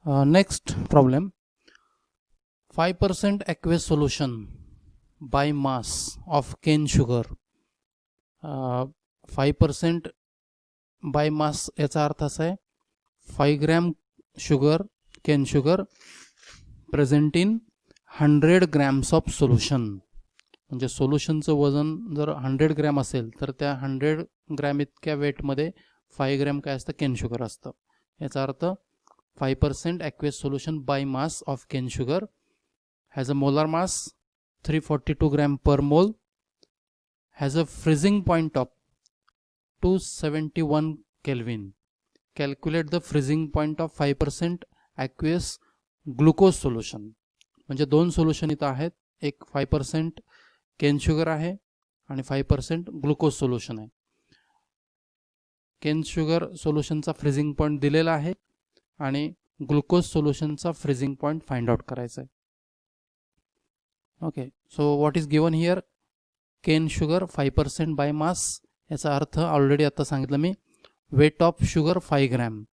Next problem, 5% aqueous solution by mass of cane sugar. 5% by mass याचा अर्थ असा आहे 5 gram sugar cane sugar present in 100 grams of solution. म्हणजे सोल्युशनचं वजन जर 100 ग्रॅम असेल तर त्या 100 ग्रॅम इतक्या वेटमध्ये 5 ग्रॅम काय असतं, केन शुगर असतं. याचा अर्थ 5% aqueous solution by mass of cane sugar has a molar mass 342 gram per mole, has a freezing point of 271 Kelvin. Calculate the freezing point of 5% aqueous glucose solution. म्हणजे दोन solution इथं आहेत, एक 5% cane sugar आहे आणि 5% glucose solution आहे. Cane sugar सोल्युशनचा freezing point दिलेला आहे आणि ग्लुकोज सोल्युशनचा फ्रीजिंग पॉईंट फाइंड आउट करायचा आहे. Okay, so what is given here, cane sugar 5% by mass. याचा अर्थ ऑलरेडी आता सांगितलं मी, weight of sugar 5 gram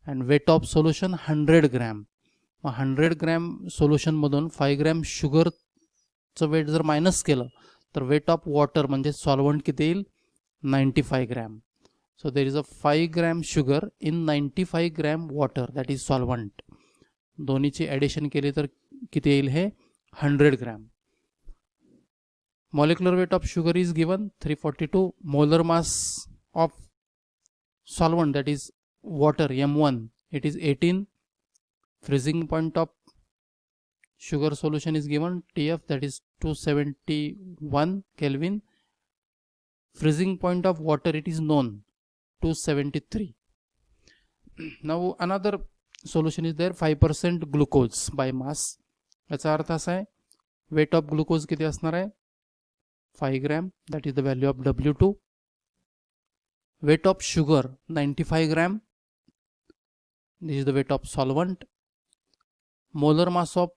and weight of solution 100 gram. मग 100 ग्रॅम सोल्युशनमधून 5 ग्रॅम शुगरचं वेट जर मायनस केलं तर वेट ऑफ वॉटर म्हणजे सॉल्वंट किती येईल, 95 gram. So there is a 5 gram sugar in 95 gram water, that is solvent. दोन्हीची ॲडिशन केली तर किती येईल, हे 100 gram. Molecular weight of sugar is given 342. Molar mass of solvent, that is water, M1, it is 18. Freezing point of sugar solution is given, TF, that is 271 Kelvin. Freezing point of water, it is known, 273. Now another solution is there, 5% glucose by mass. याचा अर्थ असा आहे, weight of glucose किती असणार आहे, 5 gram, that is the value of W2. Wait of sugar 95 gram, this is the weight of solvent. Molar mass of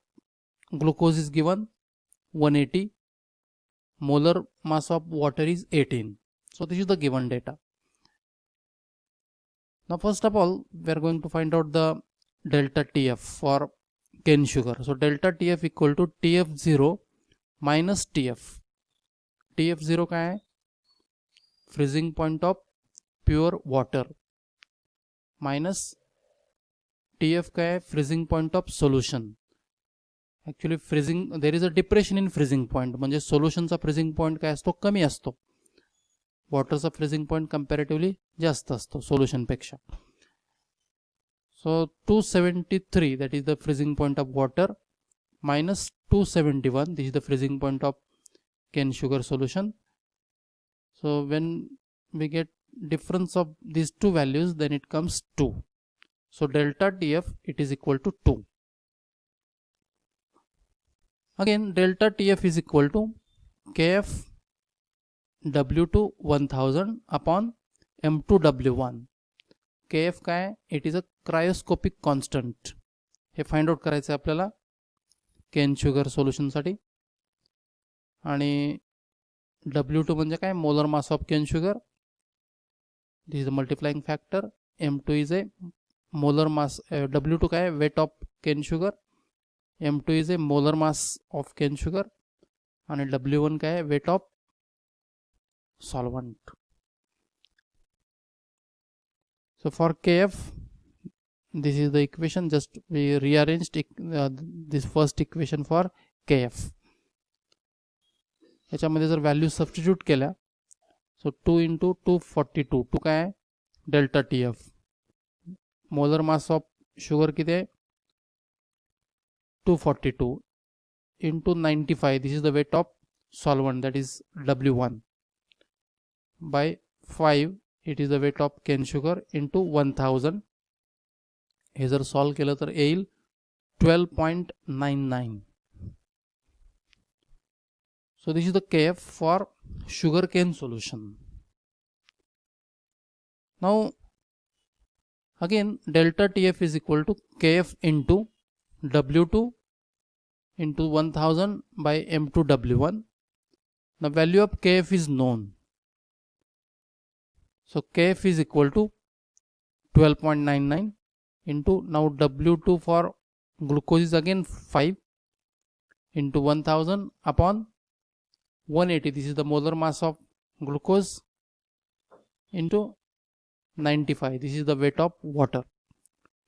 glucose is given 180. Molar mass of water is 18. So this is the given data. Now first of all we are going to find out the delta TF for cane sugar. So delta TF equal to TF0 minus TF. TF0 काय आहे, freezing point of pure water, minus TF काय आहे, freezing point of solution. Actually freezing, there is a depression in freezing point. म्हणजे सोल्युशनचा freezing point काय असतो, कमी असतो. वॉटरचा freezing point comparatively जास्त असतो सोल्युशनपेक्षा. So 273, that is the freezing point of water, minus 271, this is the freezing point of cane sugar solution. So when we get difference of these two values, then it comes 2. So delta TF, it is equal to 2. Again delta TF is equal to KF W2 1000 upon M2 W1. KF काय, it is a cryoscopic constant. हे find out करायचं आहे आपल्याला cane sugar सोल्युशनसाठी. आणि W2 म्हणजे काय, molar mass of cane sugar, this is a multiplying factor. M2 is a molar mass, W2 काय, weight of cane sugar, M2 is a molar mass of cane sugar and W1 काय, weight of solvent. So for KF, this is the equation, just we rearranged this first equation for KF. याच्यामध्ये जर value substitute केल्या, सो 2 into 242, 2 काय, delta TF. Molar mass of sugar किती आहे, 242 into 95, this is the weight of solvent, that is W1, by 5, it is the weight of cane sugar, into 1000. हे जर solve केलं तर येईल 12.99. So this is the KF for sugar cane solution. Now again delta TF is equal to KF into W2 into 1000 by M2 W1. The value of KF is known. So KF is equal to 12.99. into, now W2 for glucose is again 5 into 1000 upon 180. This is the molar mass of glucose into 95. This is the weight of water.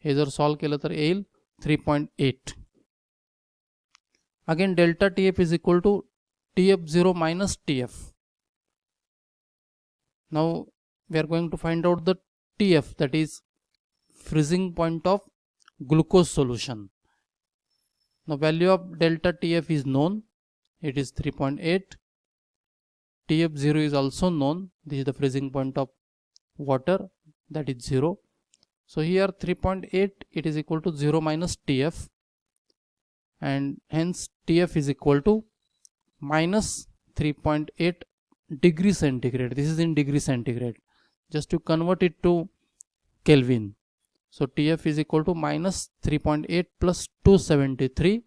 हे जर solve केलं तर येईल 3.8. Again delta TF is equal to TF0 minus TF. Now we are going to find out the TF, that is freezing point of glucose solution. Now value of delta TF is known, it is 3.8. TF0 is also known, this is the freezing point of water, that is 0. So here 3.8, it is equal to 0 minus TF, and hence TF is equal to minus 3.8 degree centigrade. This is in degree centigrade. Just to convert it to Kelvin. So TF is equal to minus 3.8 plus 273.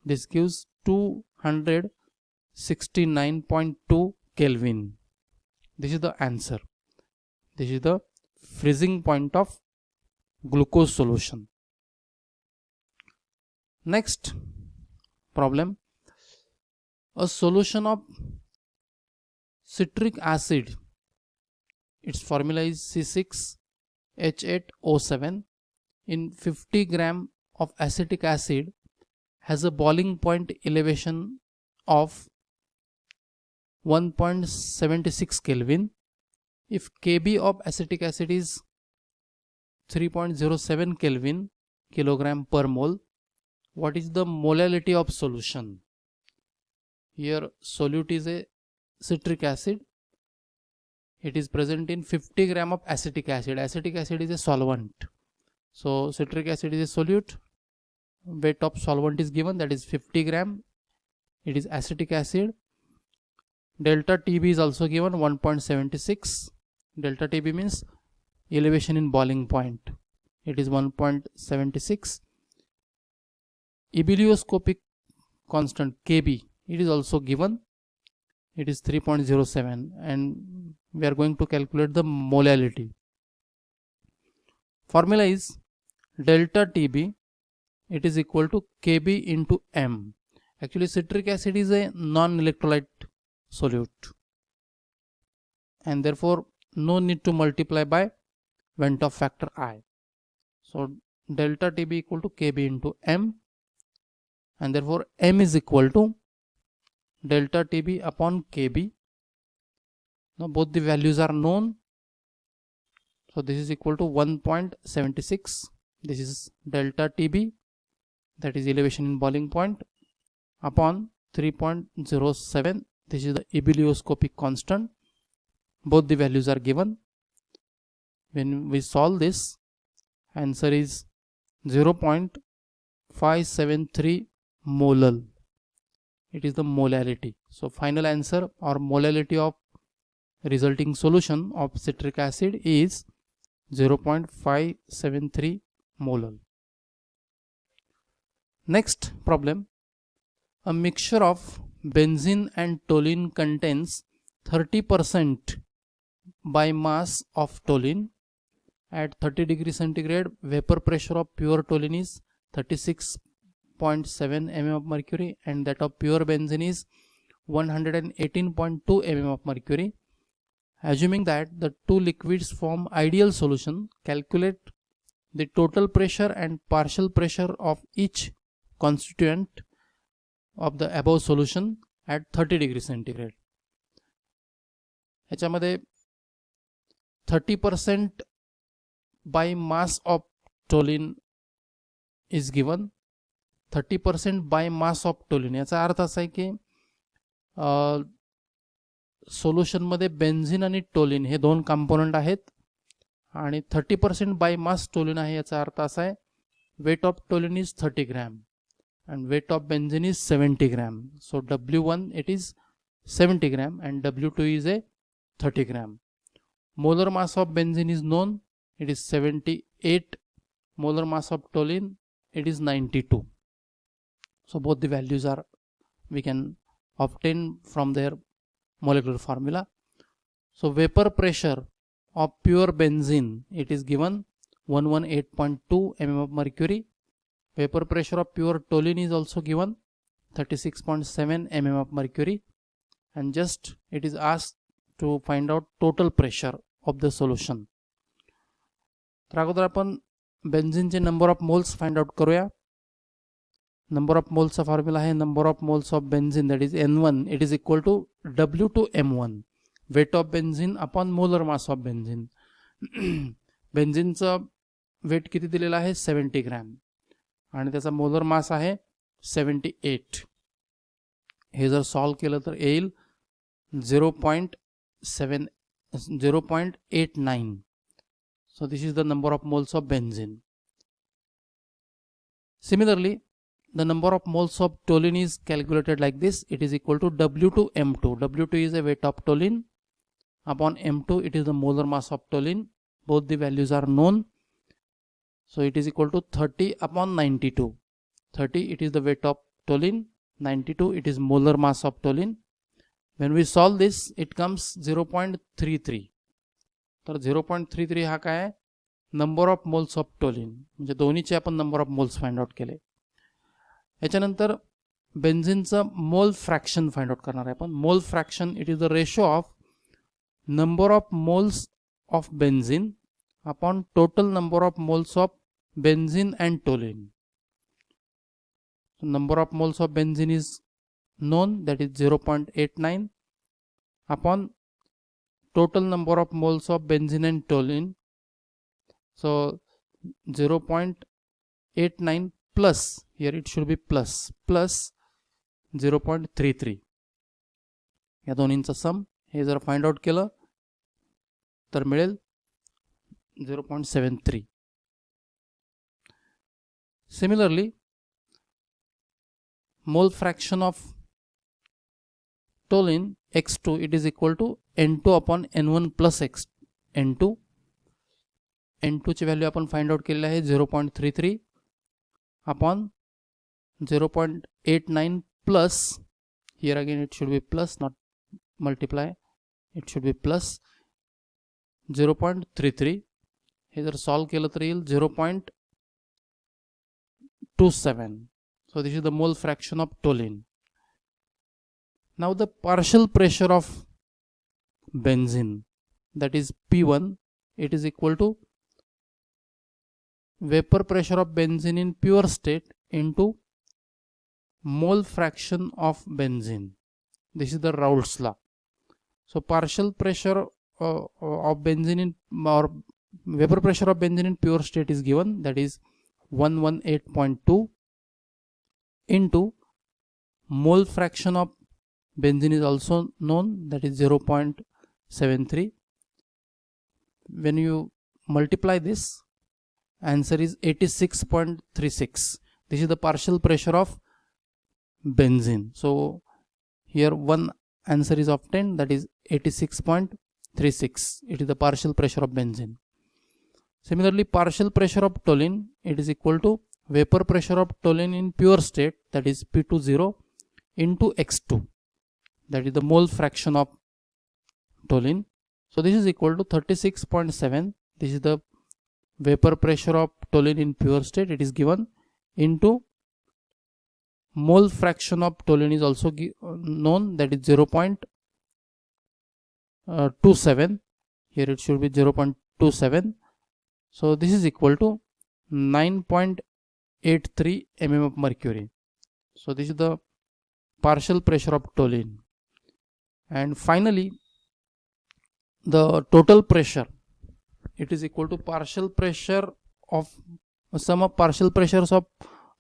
This gives 269.2 Kelvin. This is the answer. This is the freezing point of glucose solution. Next problem, a solution of citric acid, its formula is C6H8O7 in 50 gram of acetic acid has a boiling point elevation of 1.76 Kelvin. If Kb of acetic acid is 3.07 Kelvin kilogram per mole, what is the molality of solution? Here solute is a citric acid. It is present in 50 gram of acetic acid. Acetic acid is a solvent. So citric acid is a solute. Weight of solvent is given, that is 50 gram. It is acetic acid. Delta TB is also given 1.76. Delta TB means elevation in boiling point. It is 1.76. Ebullioscopic constant Kb, it is also given. It is 3.07, and we are going to calculate the molality. Formula is delta TB, it is equal to Kb into M. Actually citric acid is a non-electrolyte solute, and therefore no need to multiply by Vent of factor I. So delta TB equal to Kb into M, and therefore M is equal to delta TB upon Kb. Now both the values are known. So this is equal to 1.76. This is delta TB, that is elevation in boiling point, upon 3.07. This is the ebullioscopic constant. Both the values are given. When we solve this, answer is 0.573 molal. It is the molality. So final answer or molality of resulting solution of citric acid is 0.573 molal. Next problem, a mixture of benzene and toluene contains 30% by mass of toluene. At 30 degree centigrade, vapor pressure of pure toluene is 36.7 mm of mercury, and that of pure benzene is 118.2 mm of mercury. Assuming that the two liquids form ideal solution, calculate the total pressure and partial pressure of each constituent of the above solution at 30 degree centigrade. ह्याच्यामध्ये 30% by mass of toluene is given. 30% by mass of toluene याचा अर्थ असा आहे की solution मध्ये benzene आणि toluene हे दोन component आहेत, आणि 30% बाय मास टोलिन आहे. याचा अर्थ असा आहे weight of toluene is 30 gram and weight of benzene is 70 gram. So W1 it is 70 gram and W2 is a 30 gram. Molar mass of benzene is known, it is 78. Molar mass of toluene, it is 92. So both the values are we can obtain from their molecular formula. So vapor pressure of pure benzene, it is given 118.2 mm of mercury. Vapor pressure of pure toluene is also given, 36.7 mm of mercury, and just it is asked to find out total pressure of the solution. तर अगोदर आपण बेन्झिनचे number of moles find out करूया. Number of मोल्सचा formula आहे number of moles of benzene, that is N1, it is equal to W2M1, weight of benzene upon molar mass of benzene. बेन्झिनचं weight किती दिलेलं आहे 70 ग्रॅम आणि त्याचा molar mass आहे 78. हे जर सॉल्व केलं तर येईल 0.89. So this is the number of moles of benzene. Similarly, the number of moles of toluene is calculated like this. It is equal to W2M2. W2 is the weight of toluene upon M2, it is the molar mass of toluene. Both the values are known. So it is equal to 30 upon 92. 30 it is the weight of toluene, 92 it is molar mass of toluene. When we solve this, it comes 0.33. तर 0.33 हा काय आहे number of moles of toluene, म्हणजे दोन्हीचे आपण number of moles find out केले. याच्यानंतर बेन्झिनचं मोल fraction find out करणार आहे आपण. मोल fraction it is the ratio of number of moles of benzene upon total number of moles of benzene and toluene. Number of moles of benzene is known, that is 0.89 upon total number of moles of benzene and toluene. So 0.89 plus, here it should be plus 0.33. या दोन्हींचा सम हे जर find out केलं तर मिळेल 0.73. Similarly, mole fraction of toluene X2, it is equal to N2 upon N1 plus N2. N2 ची value आपण find out केलेली आहे 0.33 upon 0.89 plus, here again it should be plus, not multiply, it should be plus 0.33. हे जर solve केलं तर येईल 0.27. So this is the mole fraction of toluene. Now the partial pressure of benzene, that is P1, it is equal to vapor pressure of benzene in pure state into mole fraction of benzene. This is the Raoult's law. So partial pressure of benzene in, or vapor pressure of benzene in pure state is given, that is 118.2 into mole fraction of benzene is also known, that is 0.73. When you multiply this, answer is 86.36. This is the partial pressure of benzene. So here one answer is obtained, that is 86.36. It is the partial pressure of benzene. Similarly, partial pressure of toluene, it is equal to vapor pressure of toluene in pure state, that is P20 into X2, that is the mole fraction of toluene. So this is equal to 36.7. This is the vapor pressure of toluene in pure state, it is given, into mole fraction of toluene is also known, that is 0.27. Here it should be 0.27. So this is equal to 9.83 mm of mercury. So this is the partial pressure of toluene. And finally, the total pressure, it is equal to partial pressure of sum of partial pressures of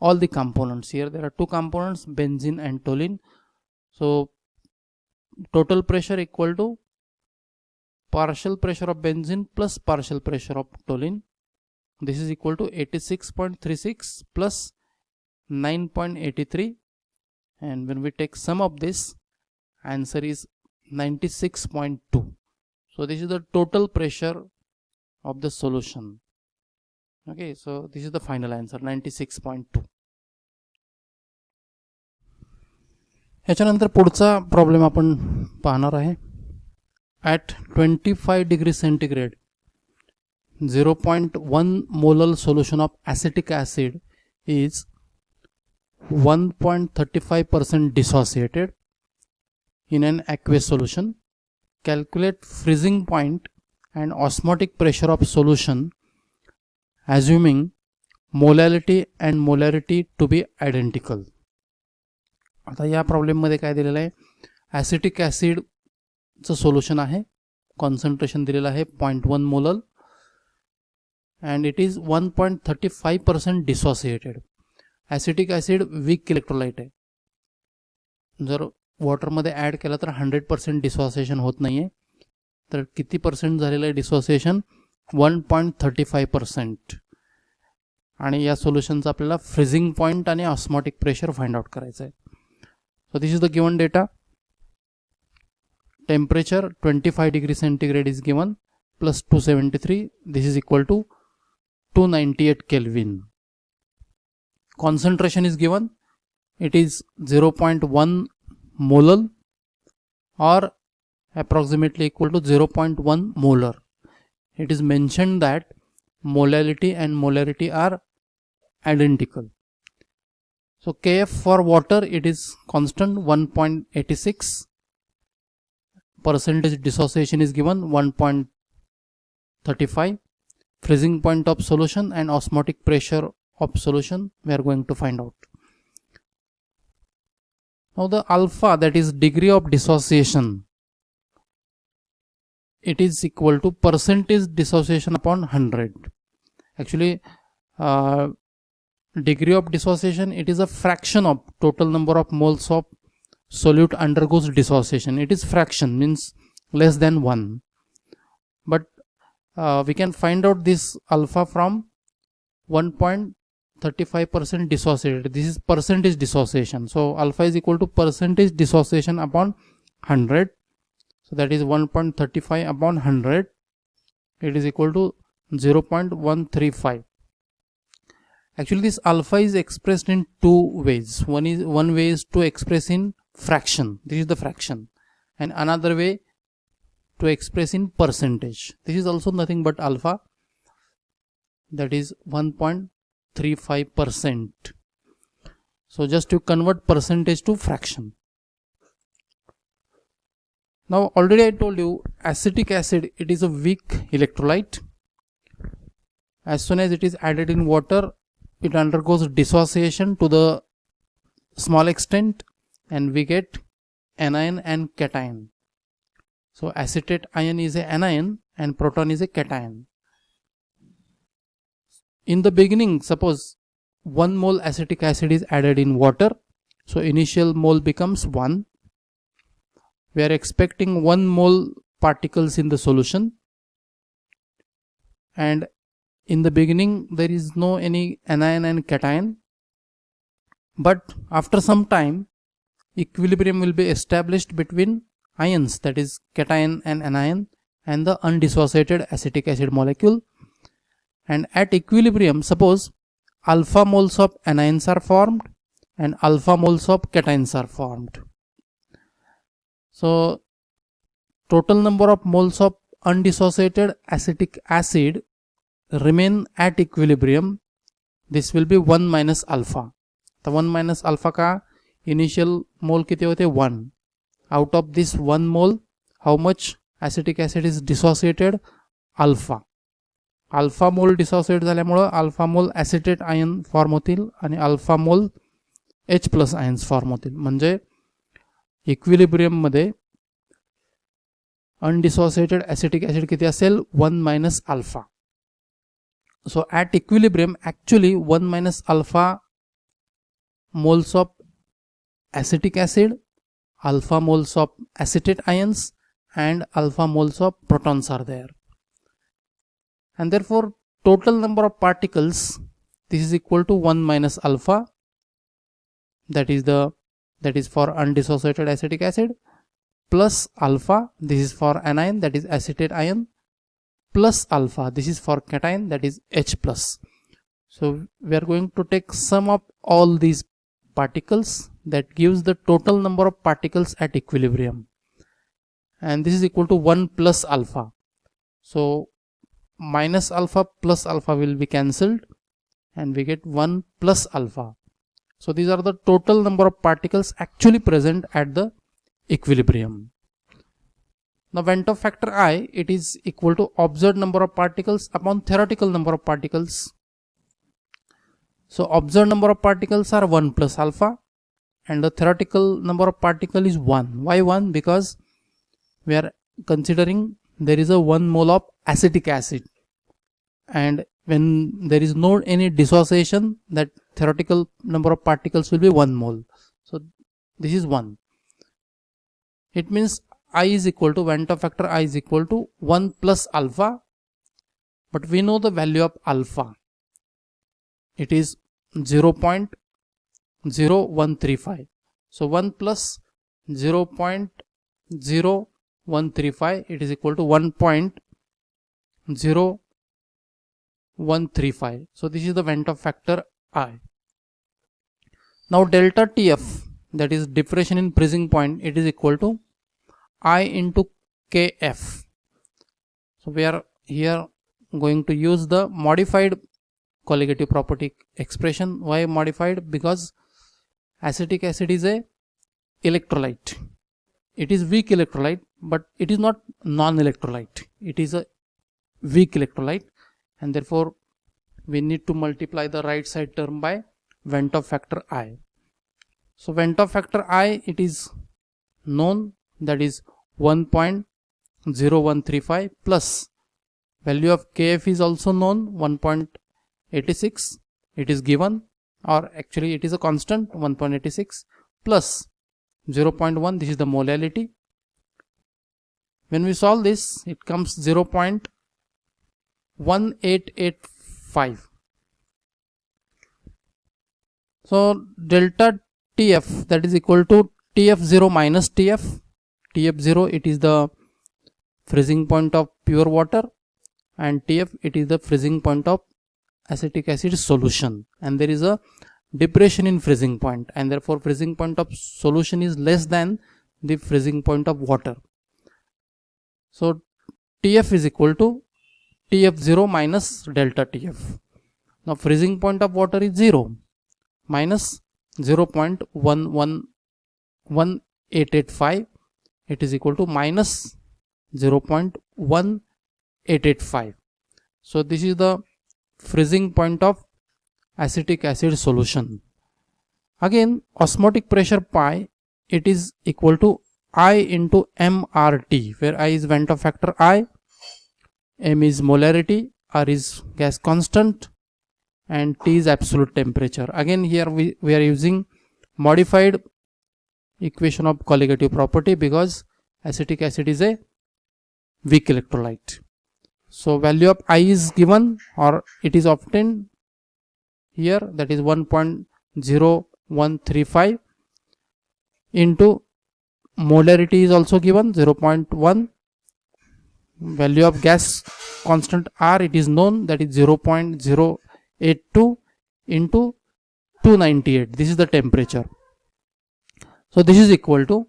all the components. Here there are two components, benzene and toluene. So total pressure equal to partial pressure of benzene plus partial pressure of toluene. This is equal to 86.36 plus 9.83, and when we take sum of this, answer is 96.2. So this is the total pressure of the solution. Okay, so this is the final answer, 96.2. ह्याच्यानंतर पुढचा problem आपण पाहणार आहे. At 25 degree centigrade, 0.1 molar solution of acetic acid is 1.35% dissociated in an aqueous solution. Calculate freezing point and osmotic pressure of solution assuming molality and molarity to be identical. आता या problem मध्ये काय दिलेलं आहे, acetic ॲसिडचं solution आहे, concentration दिलेलं आहे 0.1 molal and it is 1.35% dissociated. Acetic acid weak electrolyte आहे, जर वॉटरमध्ये ॲड केला तर 100% डिसोसिएशन होत नाही आहे, तर किती पर्सेंट झालेलं आहे डिसोसिएशन, 1.35%. आणि या सोल्युशनचा आपल्याला फ्रीजिंग पॉइंट आणि ऑस्मोटिक प्रेशर फाइंड आउट करायचं आहे. So this is the given data. Temperature 25 degree centigrade is given plus 273, this is equal to 298 Kelvin. Concentration is given, it is 0.1 molal or approximately equal to 0.1 molar. It is mentioned that molality and molarity are identical. So Kf for water, it is constant 1.86. Percentage dissociation is given 1.35. Freezing point of solution and osmotic pressure of solution we are going to find out. Now the alpha, that is degree of dissociation, it is equal to percentage dissociation upon 100. Actually degree of dissociation, it is a fraction of total number of moles of solute undergoes dissociation. It is fraction, means less than 1. But we can find out this alpha from 1.35% dissociated. This is percentage dissociation. So alpha is equal to percentage dissociation upon 100. So that is 1.35 upon 100. It is equal to 0.135. Actually this alpha is expressed in two ways. One way is to express in fraction, this is the fraction, and another way to express in percentage. This is also nothing but alpha, that is 1.35%. So just to convert percentage to fraction. Now already I told you acetic acid, it is a weak electrolyte. As soon as it is added in water, it undergoes dissociation to the small extent and we get anion and cation. So acetate ion is a anion and proton is a cation. In the beginning, suppose 1 mole acetic acid is added in water, so initial mole becomes 1. We are expecting 1 mole particles in the solution, and in the beginning there is no any anion and cation, but after some time equilibrium will be established between ions, that is cation and anion, and the undissociated acetic acid molecule. And at equilibrium, suppose alpha moles of anions are formed and alpha moles of cations are formed. So total number of moles of undissociated acetic acid remain at equilibrium. This will be 1 minus alpha. The 1 minus alpha का initial mole किती होते 1. Out of this 1 mole, how much acetic acid is dissociated? Alpha. Alpha mole dissociate झाल्यामुळे alpha mole acetate ion form होतील आणि alpha mole H plus ions form होतील. म्हणजे equilibrium मध्ये undissociated acetic acid किती असेल 1 minus alpha. So at equilibrium, actually 1 minus alpha moles of acetic acid, alpha moles of acetate ions and alpha moles of protons are there. And therefore total number of particles, this is equal to 1 minus alpha, that is for undissociated acetic acid, plus alpha, this is for anion, that is acetate ion, plus alpha, this is for cation, that is H plus. So we are going to take sum of all these particles, that gives the total number of particles at equilibrium, and this is equal to 1 plus alpha. So minus alpha plus alpha will be cancelled and we get 1 plus alpha. So these are the total number of particles actually present at the equilibrium. Now Ventov factor I, it is equal to observed number of particles upon theoretical number of particles. So observed number of particles are 1 plus alpha and the theoretical number of particles is 1. Why 1? Because we are considering there is a 1 mole of acetic acid, and when there is no any dissociation, that theoretical number of particles will be 1 mole. So this is 1. It means I is equal to Ventov factor I is equal to 1 plus alpha, but we know the value of alpha. It is 0.0135. So 1 plus 0.0135, it is equal to 1.0135. So this is the Ventov factor I. Now delta TF, that is depression in freezing point, it is equal to I into KF. So we are here going to use the modified colligative property expression. Why modified? Because acetic acid is a electrolyte. It is weak electrolyte, but it is not non-electrolyte. It is a weak electrolyte, and therefore we need to multiply the right side term by Ventov factor I. So Ventov factor I, it is known, that is 1.0135 plus value of KF is also known, 1.86. It is given, or actually it is a constant, 1.86 plus 0.1, this is the molality. When we solve this, it comes 0.1885. So delta TF, that is equal to TF0 minus TF. TF0, it is the freezing point of pure water, and TF, it is the freezing point of acetic acid solution, and there is a depression in freezing point, and therefore freezing point of solution is less than the freezing point of water. So TF is equal to TF0 minus delta TF. Now freezing point of water is 0 minus 0.1885, it is equal to minus 0.1885. So this is the freezing point of acetic acid solution. Again, osmotic pressure pi, it is equal to I into MRT, where I is Ventov factor I, M is molarity, R is gas constant, and T is absolute temperature. Again here we are using modified equation of colligative property because acetic acid is a weak electrolyte. So value of I is given, or it is obtained here, that is 1.0135 into molarity is also given, 0.1. Value of gas constant R, it is known, that is 0.082 into 298. This is the temperature. So this is equal to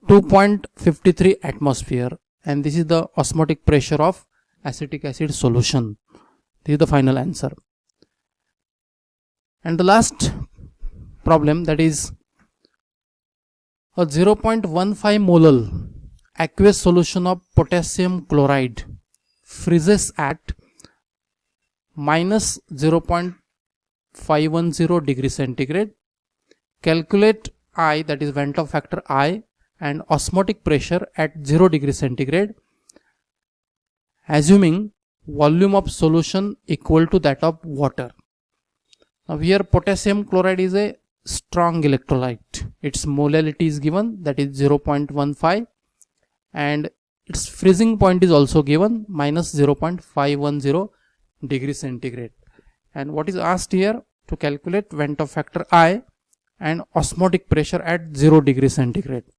2.53 atmosphere, and this is the osmotic pressure of acetic acid solution. This is the final answer. And the last problem, that is a 0.15 molar aqueous solution of potassium chloride freezes at minus 0.510 degree centigrade. Calculate I, that is Ventov factor I, and osmotic pressure at 0 degree centigrade, assuming volume of solution equal to that of water. Now here potassium chloride is a strong electrolyte. Its molality is given, that is 0.15, and its freezing point is also given, minus 0.510 degree centigrade. And what is asked here? To calculate Ventov factor I and osmotic pressure at 0 degree centigrade.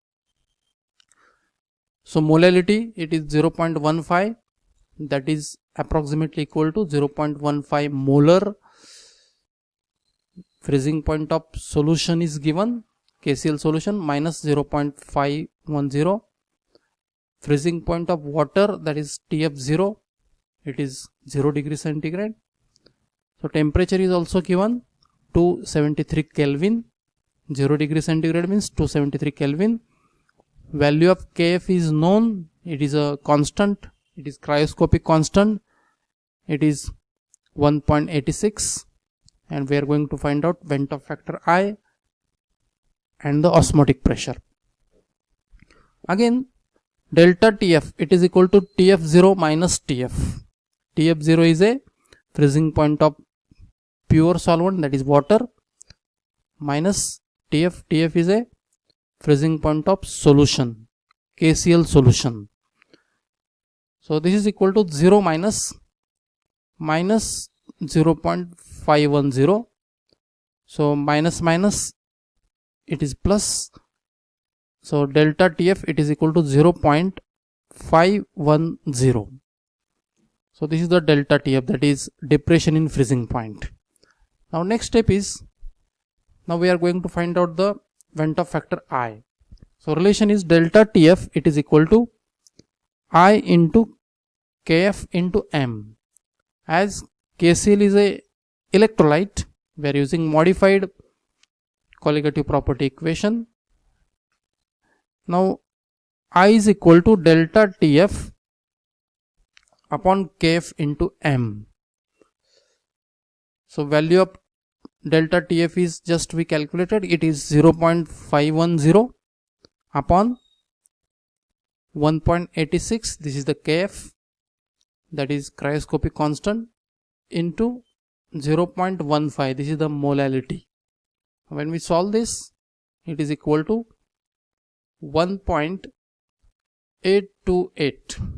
So molality, it is 0.15, that is approximately equal to 0.15 molar. Freezing point of solution is given, KCl solution, minus 0.510. Freezing point of water, that is TF0, it is 0 degree centigrade. So temperature is also given 273 Kelvin. 0 degree centigrade means 273 Kelvin. Value of Kf is known. It is a constant. It is cryoscopic constant. It is 1.86, and we are going to find out Ventov factor I and the osmotic pressure. Again, delta Tf, it is equal to Tf0 minus Tf. Tf0 is a freezing point of pure solvent, that is water, minus Tf. Tf is a freezing point of solution, KCl solution. So this is equal to 0 minus 0.510. So minus it is plus. So delta Tf, it is equal to 0.510. So this is the delta Tf, that is depression in freezing point. Now next step is, now we are going to find out the Ventov factor I. So relation is delta Tf, it is equal to I into Kf into M. As KCl is a electrolyte, we are using modified colligative property equation. Now I is equal to delta Tf upon Kf into M. So value of delta Tf is just we calculated, it is 0.510 upon 1.86. This is the Kf, that is cryoscopic constant, into 0.15. This is the molality. When we solve this, it is equal to 1.828.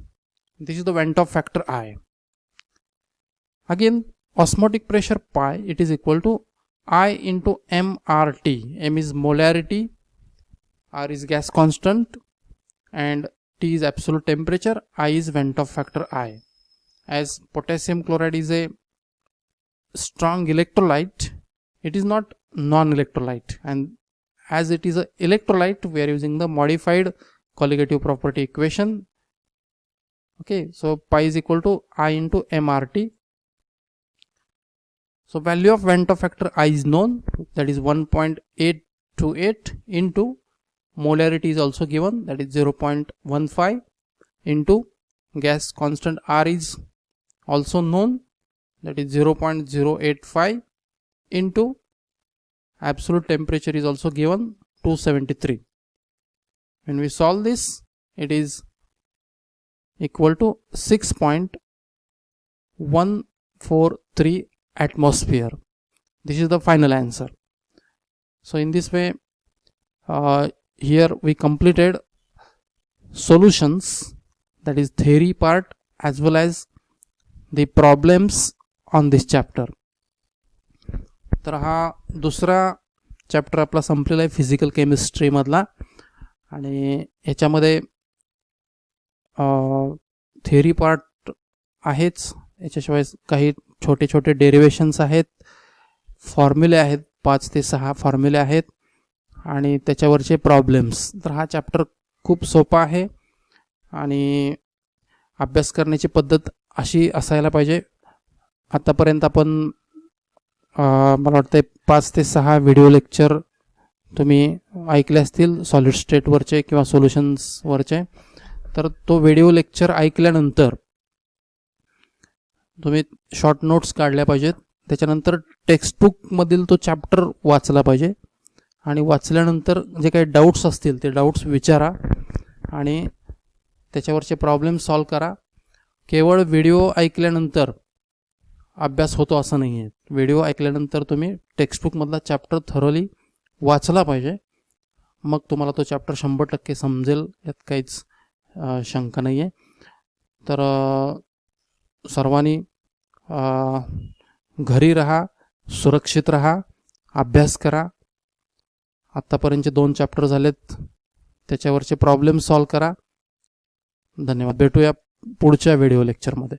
This is the Ventov factor I. Again, osmotic pressure pi, it is equal to I into mRT. M is molarity, R is gas constant, and T is absolute temperature, I is Ventov factor I. As potassium chloride is a strong electrolyte, it is not non-electrolyte, and as it is a electrolyte, we are using the modified colligative property equation. Okay, so pi is equal to I into mRT. So value of Ventov factor I is known, that is 1.828 into molarity is also given, that is 0.15, into gas constant R is also known, that is 0.085, into absolute temperature is also given, 273. When we solve this, it is equal to 6.143 atmosphere. This is the final answer. So in this way, here we completed solutions, that is theory part, as well as the problems on this chapter. तर हा दुसरा chapter आपला संपलेला आहे physical chemistry मधला, आणि याच्यामध्ये theory part आहेच, याच्याशिवाय काही छोटे छोटे डेरिवेशन्स आहेत, फॉर्म्युले आहेत, 5 ते 6 फॉर्म्युले आहेत, आणि त्याच्यावरचे प्रॉब्लेम्स. तर हा चॅप्टर खूप सोपा आहे आणि अभ्यास करण्याची पद्धत अशी असायला पाहिजे. आतापर्यंत आपण मला वाटतं 5 ते 6 व्हिडिओ लेक्चर तुम्ही ऐकले असतील सॉलिड स्टेटवरचे किंवा सोल्युशन्सवरचे. तर तो व्हिडिओ लेक्चर ऐकल्यानंतर तुम्ही शॉर्ट नोट्स काढल्या पाहिजेत. त्याच्यानंतर टेक्स्टबुकमधील तो चॅप्टर वाचला पाहिजे, आणि वाचल्यानंतर जे काही डाऊट्स असतील ते डाऊट्स विचारा आणि त्याच्यावरचे प्रॉब्लेम सॉल्व करा. केवळ व्हिडिओ ऐकल्यानंतर अभ्यास होतो असं नाही आहे. व्हिडिओ ऐकल्यानंतर तुम्ही टेक्स्टबुकमधला चॅप्टर थरोली वाचला पाहिजे, मग तुम्हाला तो चॅप्टर 100% समजेल, यात काहीच शंका नाही आहे. तर सर्वांनी घरी राहा, सुरक्षित राहा, अभ्यास करा. आत्तापर्यंतचे 2 चॅप्टर झालेत, त्याच्यावरचे प्रॉब्लेम सॉल्व करा. धन्यवाद. भेटूया पुढच्या व्हिडिओ लेक्चरमध्ये.